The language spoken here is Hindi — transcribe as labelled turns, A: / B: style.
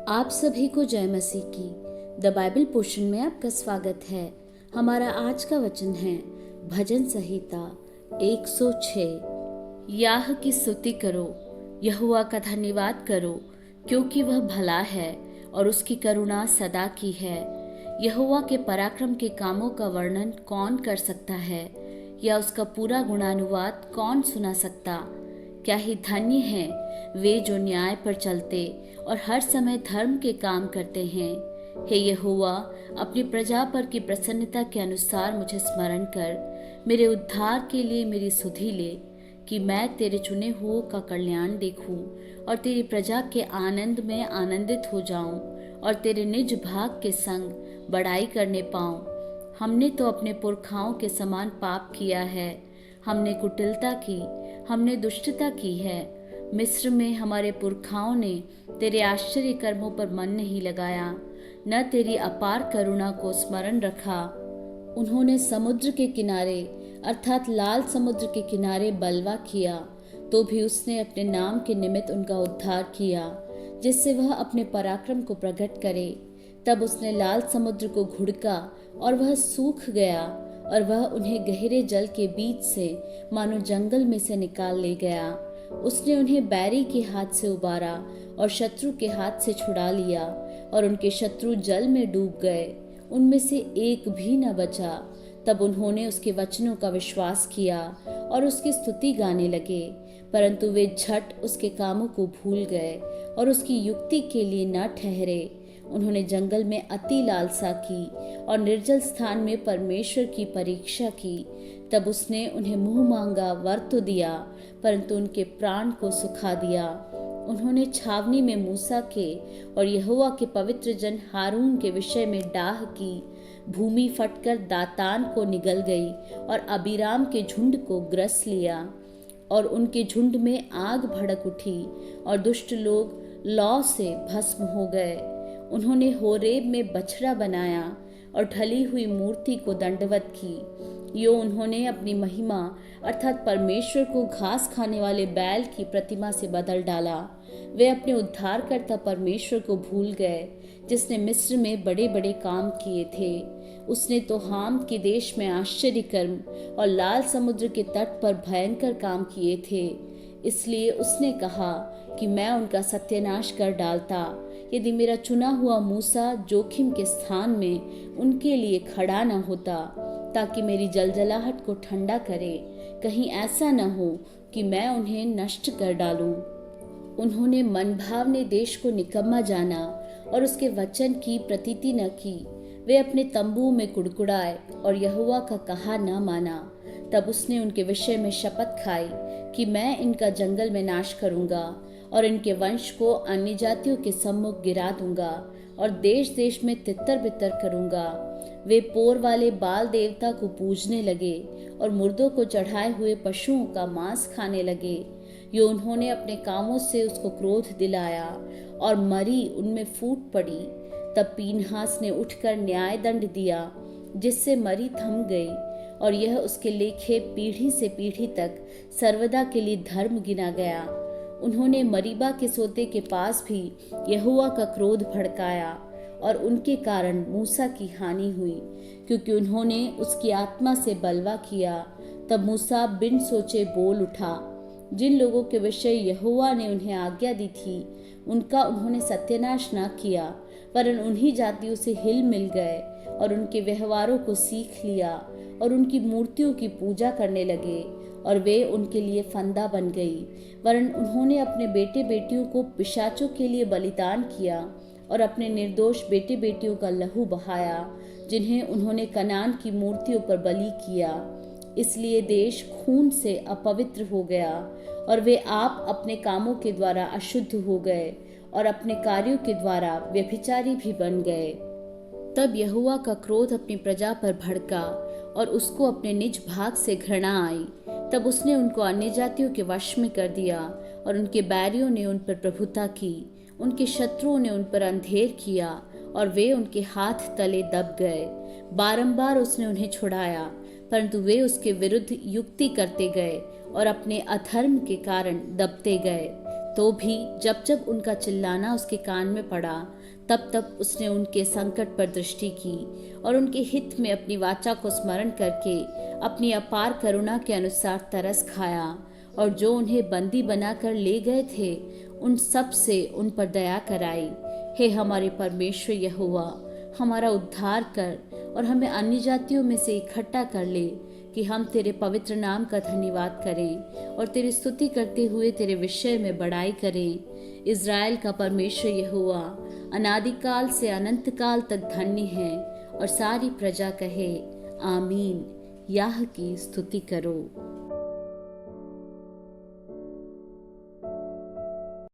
A: आप सभी को जय मसीह की। द बाइबल पोर्शन में आपका स्वागत है। हमारा आज का वचन है भजन संहिता 106। याह की स्तुति करो, यहोवा का धन्यवाद करो, क्योंकि वह भला है और उसकी करुणा सदा की है। यहोवा के पराक्रम के कामों का वर्णन कौन कर सकता है, या उसका पूरा गुणानुवाद कौन सुना सकता। क्या ही धन्य हैं वे जो न्याय पर चलते और हर समय धर्म के काम करते हैं। हे यहोवा, अपनी प्रजा पर की प्रसन्नता के अनुसार मुझे स्मरण कर, मेरे उद्धार के लिए मेरी सुधि ले, कि मैं तेरे चुने हुओं का कल्याण देखूं और तेरी प्रजा के आनंद में आनंदित हो जाऊं और तेरे निज भाग के संग बड़ाई करने पाऊं। हमने तो अपने पुरखाओं के समान पाप किया है, हमने कुटिलता की, हमने दुष्टता की है। मिस्र में हमारे पुरखाओं ने तेरे आश्चर्य कर्मों पर मन नहीं लगाया, न तेरी अपार करुणा को स्मरण रखा। उन्होंने समुद्र के किनारे अर्थात लाल समुद्र के किनारे बलवा किया, तो भी उसने अपने नाम के निमित्त उनका उद्धार किया, जिससे वह अपने पराक्रम को प्रकट करे। तब उसने लाल समुद्र को घुड़का और वह सूख गया, और वह उन्हें गहरे जल के बीच से मानो जंगल में से निकाल ले गया। उसने उन्हें बैरी के हाथ से उबारा और शत्रु के हाथ से छुड़ा लिया, और उनके शत्रु जल में डूब गए, उनमें से एक भी न बचा। तब उन्होंने उसके वचनों का विश्वास किया और उसकी स्तुति गाने लगे, परंतु वे झट उसके कामों को भूल गए और उसकी युक्ति के लिए न ठहरे। उन्होंने जंगल में अति लालसा की और निर्जल स्थान में परमेश्वर की परीक्षा की। तब उसने उन्हें मुंह मांगा वर तो दिया, परंतु उनके प्राण को सुखा दिया। उन्होंने छावनी में मूसा के और यहोवा के पवित्र जन हारून के विषय में डाह की। भूमि फटकर दातान को निगल गई और अबीराम के झुंड को ग्रस लिया, और उनके झुंड में आग भड़क उठी और दुष्ट लोग लौ से भस्म हो गए। उन्होंने होरेब में बछड़ा बनाया और ढली हुई मूर्ति को दंडवत की। यो उन्होंने अपनी महिमा अर्थात परमेश्वर को घास खाने वाले बैल की प्रतिमा से बदल डाला। वे अपने उद्धारकर्ता परमेश्वर को भूल गए, जिसने मिस्र में बड़े बड़े काम किए थे। उसने तो हाम के देश में आश्चर्य कर्म और लाल समुद्र के तट पर भयंकर काम किए थे। इसलिए उसने कहा कि मैं उनका सत्यानाश कर डालता, यदि मेरा चुना हुआ मूसा जोखिम के स्थान में उनके लिए खड़ा न होता, ताकि मेरी जलजलाहट को ठंडा करे। कहीं ऐसा न हो कि मैं उन्हें नष्ट कर डालूं। उन्होंने मनभावने देश को निकम्मा जाना और उसके वचन की प्रतीति न की। वे अपने तंबू में कुड़कुड़ाए और यहोवा का कहा न माना। तब उसने उनके विषय में शपथ खाई कि मैं इनका जंगल में नाश करूंगा और इनके वंश को अन्य जातियों के सम्मुख गिरा दूंगा और देश देश में तितर बितर करूंगा। वे पोर वाले बाल देवता को पूजने लगे और मुर्दों को चढ़ाए हुए पशुओं का मांस खाने लगे। यो उन्होंने अपने कामों से उसको क्रोध दिलाया और मरी उनमें फूट पड़ी। तब पीनहास ने उठकर न्याय दंड दिया, जिससे मरी थम गई, और यह उसके लेखे पीढ़ी से पीढ़ी तक सर्वदा के लिए धर्म गिना गया। उन्होंने मरीबा के सोते के पास भी यहोवा का क्रोध भड़काया, और उनके कारण मूसा की हानि हुई, क्योंकि उन्होंने उसकी आत्मा से बलवा किया। तब मूसा बिन सोचे बोल उठा। जिन लोगों के विषय यहोवा ने उन्हें आज्ञा दी थी, उनका उन्होंने सत्यानाश न किया, वरन उन्हीं जातियों से हिल मिल गए और उनके व्यवहारों को सीख लिया और उनकी मूर्तियों की पूजा करने लगे, और वे उनके लिए फंदा बन गई। वरन उन्होंने अपने बेटे बेटियों को पिशाचों के लिए बलिदान किया और अपने निर्दोष बेटे बेटियों का लहू बहाया, जिन्हें उन्होंने कनान की मूर्तियों पर बलि किया। इसलिए देश खून से अपवित्र हो गया, और वे आप अपने कामों के द्वारा अशुद्ध हो गए और अपने कार्यों के द्वारा व्यभिचारी भी बन गए। तब यहोवा का क्रोध अपनी प्रजा पर भड़का और उसको अपने निज भाग से घृणा आई। तब उसने उनको अन्य जातियों के वश में कर दिया, और उनके बैरियों ने उन पर प्रभुता की। उनके शत्रुओं ने उन पर अंधेर किया, और वे उनके हाथ तले दब गए। बारंबार उसने उन्हें छुड़ाया, परंतु वे उसके विरुद्ध युक्ति करते गए और अपने अधर्म के कारण दबते गए। तो भी जब जब उनका चिल्लाना उसके कान में पड़ा, तब तब उसने उनके संकट पर दृष्टि की और उनके हित में अपनी वाचा को स्मरण करके अपनी अपार करुणा के अनुसार तरस खाया, और जो उन्हें बंदी बनाकर ले गए थे उन सब से उन पर दया कराई। हे हमारे परमेश्वर यहोवा, हमारा उद्धार कर और हमें अन्य जातियों में से इकट्ठा कर ले कि हम तेरे पवित्र नाम का धन्यवाद करें और तेरी स्तुति करते हुए तेरे विषय में बड़ाई करें। इज़राइल का परमेश्वर यहोवा अनादिकाल से अनंत काल तक धन्य है। और सारी प्रजा कहे आमीन। याह की स्तुति करो।